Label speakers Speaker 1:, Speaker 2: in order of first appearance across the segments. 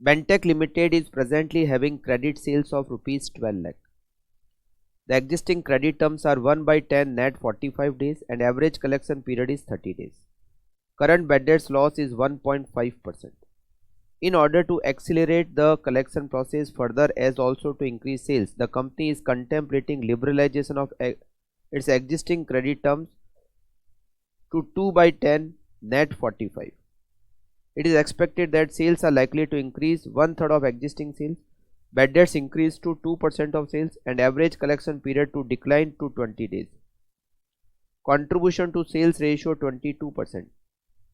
Speaker 1: Bentech Limited is presently having credit sales of rupees 12 lakh. The existing credit terms are 1/10 net 45 days and average collection period is 30 days. Current bad debts loss is 1.5%. In order to accelerate the collection process further as also to increase sales, the company is contemplating liberalization of its existing credit terms to 2/10 net 45. It is expected that sales are likely to increase 1/3 of existing sales, bad debts increase to 2% of sales and average collection period to decline to 20 days. Contribution to sales ratio 22%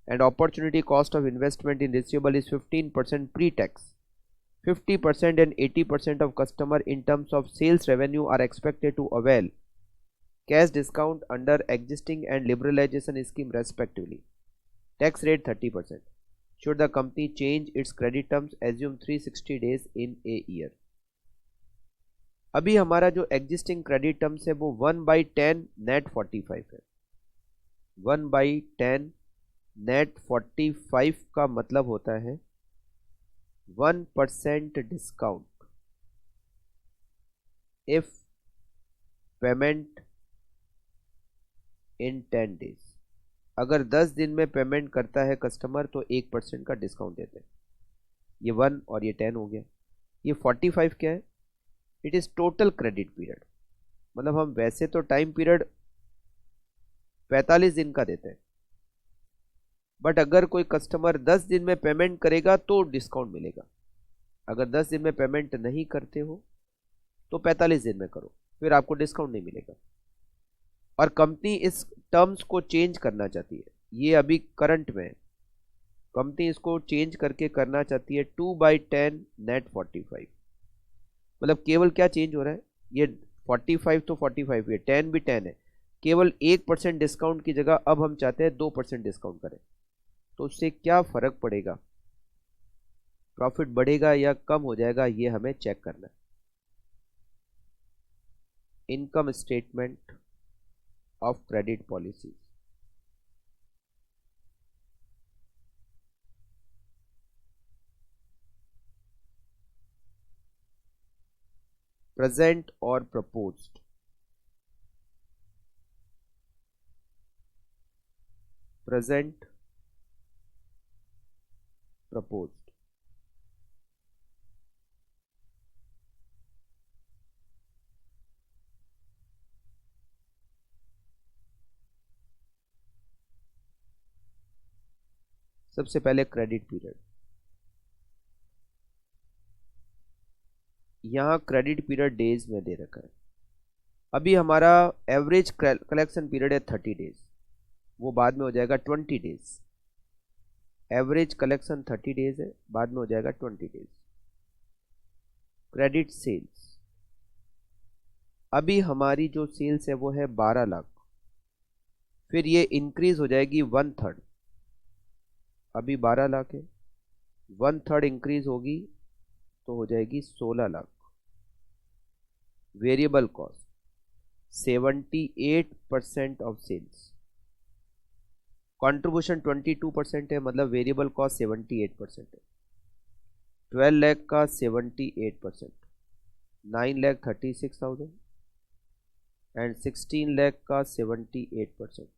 Speaker 1: and opportunity cost of investment in receivable is 15% pre-tax. 50% and 80% of customer in terms of sales revenue are expected to avail cash discount under existing and liberalization scheme respectively. Tax rate 30%. Should the company change its credit terms, assume 360 days in a year. अभी हमारा जो existing credit terms है वो 1/10 net 45 है. 1/10 net 45 का मतलब होता है 1% discount if payment in 10 days. अगर 10 दिन में पेमेंट करता है कस्टमर तो 1% का डिस्काउंट देते हैं. ये 1 और ये 10 हो गया. ये 45 क्या है? It is total credit period. मतलब हम वैसे तो टाइम पीरियड 45 दिन का देते हैं, बट अगर कोई कस्टमर 10 दिन में पेमेंट करेगा तो डिस्काउंट मिलेगा. अगर 10 दिन में पेमेंट नहीं करते हो तो 45 दिन में करो, फिर आपको डिस्काउंट नहीं मिलेगा. और कंपनी इस टर्म्स को चेंज करना चाहती है. ये अभी करंट में है. कंपनी इसको चेंज करके करना चाहती है 2/10 नेट 45. मतलब केवल क्या चेंज हो रहा है, ये 45 तो 45 है, 10 भी 10 है. केवल 1% डिस्काउंट की जगह अब हम चाहते हैं 2% डिस्काउंट करें. तो उससे क्या फर्क पड़ेगा, प्रॉफिट बढ़ेगा या कम हो जाएगा, ये हमें चेक करना है. Income statement of credit policies. Present or proposed. Present, proposed. सबसे पहले क्रेडिट पीरियड. यहाँ क्रेडिट पीरियड डेज में दे रखा है. अभी हमारा एवरेज कलेक्शन पीरियड है 30 डेज, वो बाद में हो जाएगा 20 डेज. एवरेज कलेक्शन 30 डेज है, बाद में हो जाएगा 20 डेज. क्रेडिट सेल्स, अभी हमारी जो सेल्स है वो है 12 लाख, फिर ये इंक्रीज हो जाएगी 1/3. अभी 12 लाख है, 1/3 इंक्रीज होगी तो हो जाएगी 16 lakh. Variable cost 78% of sales. Contribution 22% है, मतलब वेरिएबल कॉस्ट 78% है. 12 लाख का 78%, 9,36,000 एंड 16 लाख का 78%,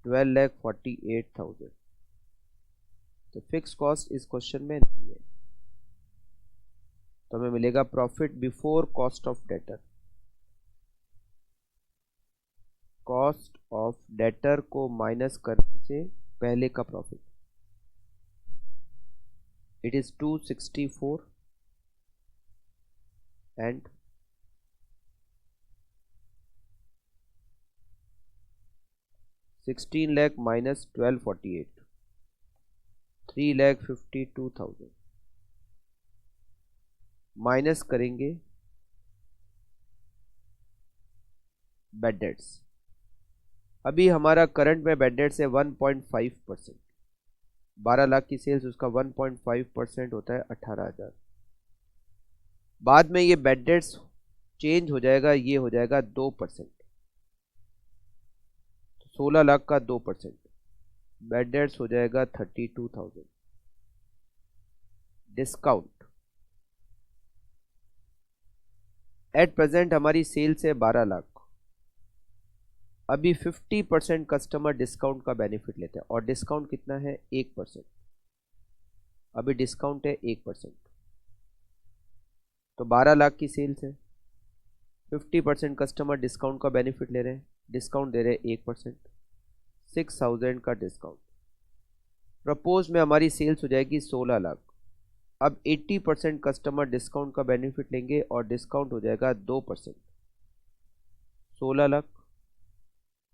Speaker 1: 12,48,000. तो फिक्स कॉस्ट इस क्वेश्चन में नहीं है, तो हमें मिलेगा profit before cost of debtor. Cost of debtor को माइनस करने से पहले का profit. It is 264 and 16 lakh minus 1248, 3,52,000. Minus करेंगे बैड डेट्स. अभी हमारा करंट में बैड डेट्स है 1.5%. 12 लाख की सेल्स, उसका 1.5% होता है 18,000. बाद में ये बैड डेट्स चेंज हो जाएगा, ये हो जाएगा 2%. 16 लाख का 2%, बैड डेट्स हो जाएगा 32,000. डिस्काउंट। एट प्रेजेंट हमारी सेल्स है 12 लाख, अभी 50% कस्टमर डिस्काउंट का बेनिफिट लेते हैं और डिस्काउंट कितना है 1%। अभी डिस्काउंट है 1%, तो 12 लाख की सेल्स है, 50% कस्टमर डिस्काउंट का बेनिफिट ले रहे हैं, डिस्काउंट दे रहे हैं 1%, 6000 का डिस्काउंट। प्रपोज में हमारी सेल्स हो जाएगी 16 लाख, अब 80% कस्टमर डिस्काउंट का बेनिफिट लेंगे और डिस्काउंट हो जाएगा 2%। 16 lakh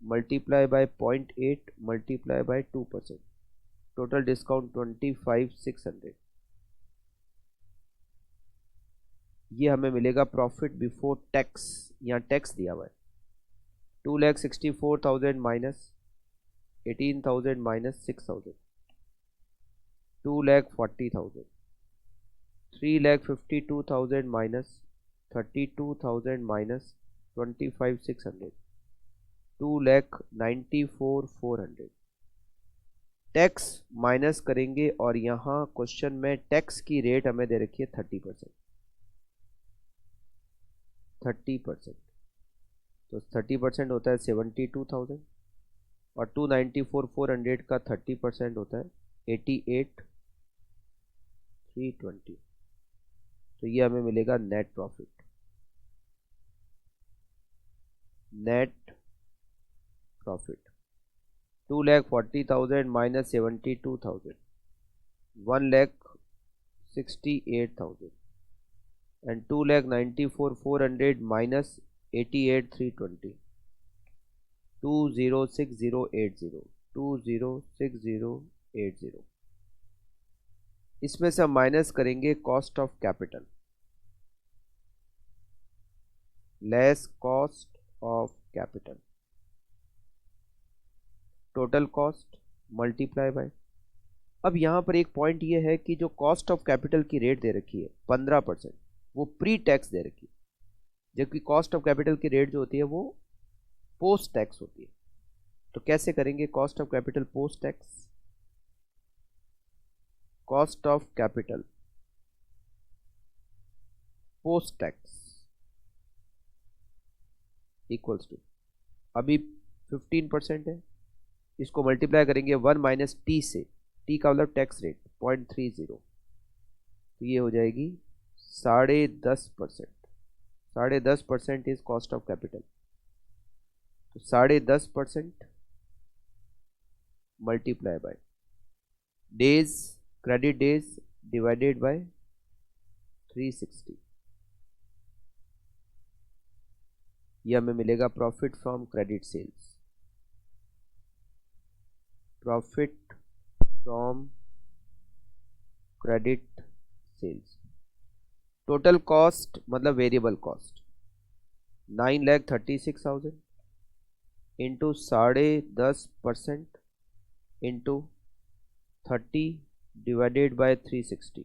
Speaker 1: multiply by 0.8 multiply by 2%, total discount 25,600। ये हमें मिलेगा प्रॉफिट बिफोर टैक्स, यहाँ टैक्स दिया हुआ है 2,64,000 minus 18,000 minus 6,000, 2,40,000, 3,52,000 minus 32,000 minus 25,600, 2,94,400। Tax minus करेंगे और यहाँ क्वेश्चन में टैक्स की रेट हमें दे रखी है 30%। 30%, तो 30% होता है 72,000 और 294,400 का 30% होता है 88,320। तो ये हमें मिलेगा net profit. Net profit 2,40,000 minus 72,000, 1,68,000 and 2,94,400 minus 88,320, 206080, 206080। इसमें से हम माइनस करेंगे cost of capital, less cost of capital, total cost multiply by. अब यहाँ पर एक पॉइंट ये है कि जो कॉस्ट ऑफ कैपिटल की रेट दे रखी है 15%, वो प्री टैक्स दे रखी है, जबकि कॉस्ट ऑफ कैपिटल की रेट जो होती है वो पोस्ट टैक्स होती है। तो कैसे करेंगे cost of capital post tax? Cost of capital post tax equals to, अभी 15% है, इसको मल्टीप्लाई करेंगे 1 माइनस टी से, टी का मतलब टैक्स रेट 0.30, तो ये हो जाएगी 10.5%। 10.5% इज कॉस्ट ऑफ कैपिटल, तो 10.5% multiply by days, credit days divided by 360, ये हमें मिलेगा profit from credit sales. Profit from credit sales, total cost मतलब variable cost 9,36,000 into 10.5% into 30 divided by 360,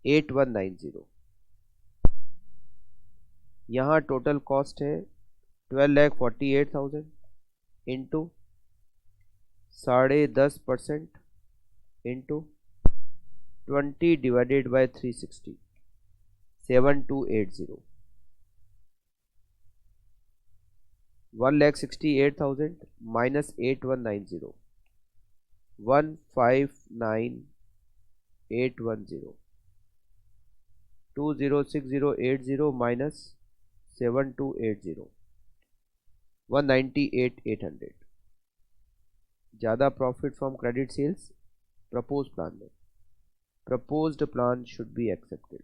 Speaker 1: 8190। यहाँ टोटल कॉस्ट है 12,48,000 into 10.5% into 20 divided by 360, 7280। 1,68,000 minus 8190, 159,810, 206080 minus 7280, 198,800। ज़्यादा profit from credit sales propose plan में, proposed plan should be accepted।